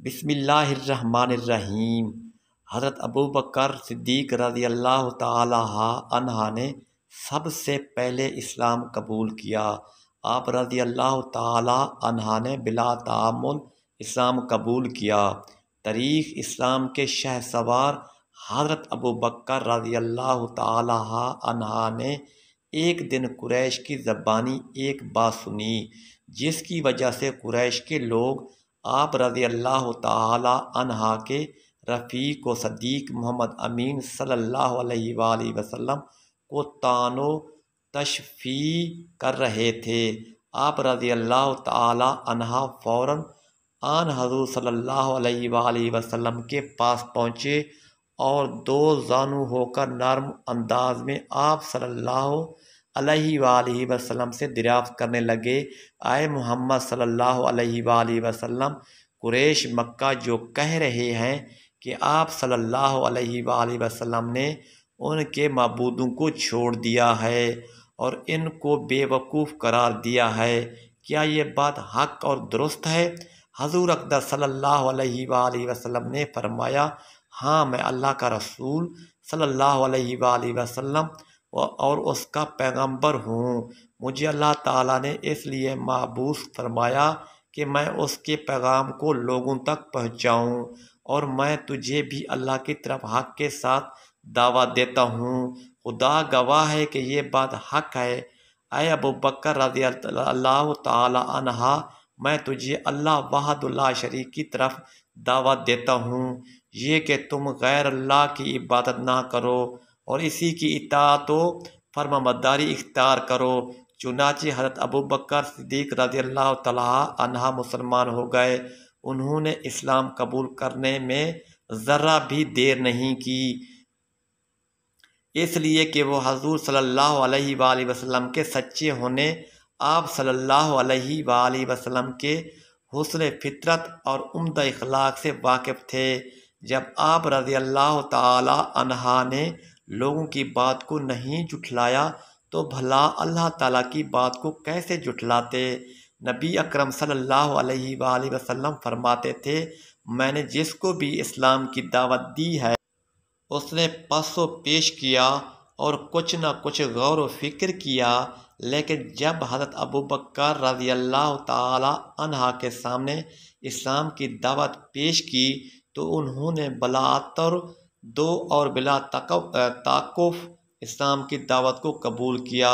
بسم اللہ الرحمن الرحیم۔ حضرت ابو بکر صدیق رضی اللہ تعالی عنہ نے سب سے پہلے اسلام قبول کیا۔ آپ رضی اللہ تعالی عنہ نے بلا تعامل اسلام قبول کیا۔ تاریخ اسلام کے شہ سوار حضرت ابو بکر رضی اللہ تعالی عنہ نے ایک دن قریش کی زبانی ایک بات سنی، جس کی وجہ سے قریش کے لوگ آپ رضی اللہ تعالی عنہ کے رفیق و صدیق محمد امین صلی اللہ علیہ وآلہ وسلم کو طعن و تشفیع کر رہے تھے۔ آپ رضی اللہ تعالی عنہ فوراً آن حضور صلی اللہ علیہ وآلہ وسلم کے پاس پہنچے اور دو زانو ہو کر نرم انداز میں آپ صلی اللہ علیہ وآلہ وسلم سے دریافت کرنے لگے، اے محمد صلی اللہ علیہ وآلہ وسلم، قریش مکہ جو کہہ رہے ہیں کہ آپ صلی اللہ علیہ وآلہ وسلم نے ان کے معبودوں کو چھوڑ دیا ہے اور ان کو بے وقوف قرار دیا ہے، کیا یہ بات حق اور درست ہے؟ حضور اقدس صلی اللہ علیہ وآلہ وسلم نے فرمایا، ہاں، میں اللہ کا رسول صلی اللہ علیہ وآلہ وسلم اور اس کا پیغمبر ہوں۔ مجھے اللہ تعالیٰ نے اس لیے مبعوث فرمایا کہ میں اس کے پیغام کو لوگوں تک پہنچاؤں، اور میں تجھے بھی اللہ کی طرف حق کے ساتھ دعوت دیتا ہوں۔ خدا گواہ ہے کہ یہ بات حق ہے۔ اے ابو بکر رضی اللہ تعالی عنہ، میں تجھے اللہ وحدہ لا شریک کی طرف دعوت دیتا ہوں، یہ کہ تم غیر اللہ کی عبادت نہ کرو اور اسی کی اطاعت و فرمانبرداری اختیار کرو۔ چنانچہ حضرت ابو بکر صدیق رضی اللہ تعالی عنہ مسلمان ہو گئے۔ انہوں نے اسلام قبول کرنے میں ذرہ بھی دیر نہیں کی، اس لیے کہ وہ حضور صلی اللہ علیہ وآلہ وسلم کے سچے ہونے، آپ صلی اللہ علیہ وآلہ وسلم کے حسن فطرت اور عمدہ اخلاق سے واقف تھے۔ جب آپ رضی اللہ تعالی عنہ نے لوگوں کی بات کو نہیں جھٹلایا تو بھلا اللہ تعالیٰ کی بات کو کیسے جھٹلاتے؟ نبی اکرم صلی اللہ علیہ وآلہ وسلم فرماتے تھے، میں نے جس کو بھی اسلام کی دعوت دی ہے اس نے پس و پیش کیا اور کچھ نہ کچھ غور و فکر کیا، لیکن جب حضرت ابو بکر رضی اللہ تعالی عنہ کے سامنے اسلام کی دعوت پیش کی تو انہوں نے بلا تردد اور بلا توقف اسلام کی دعوت کو قبول کیا۔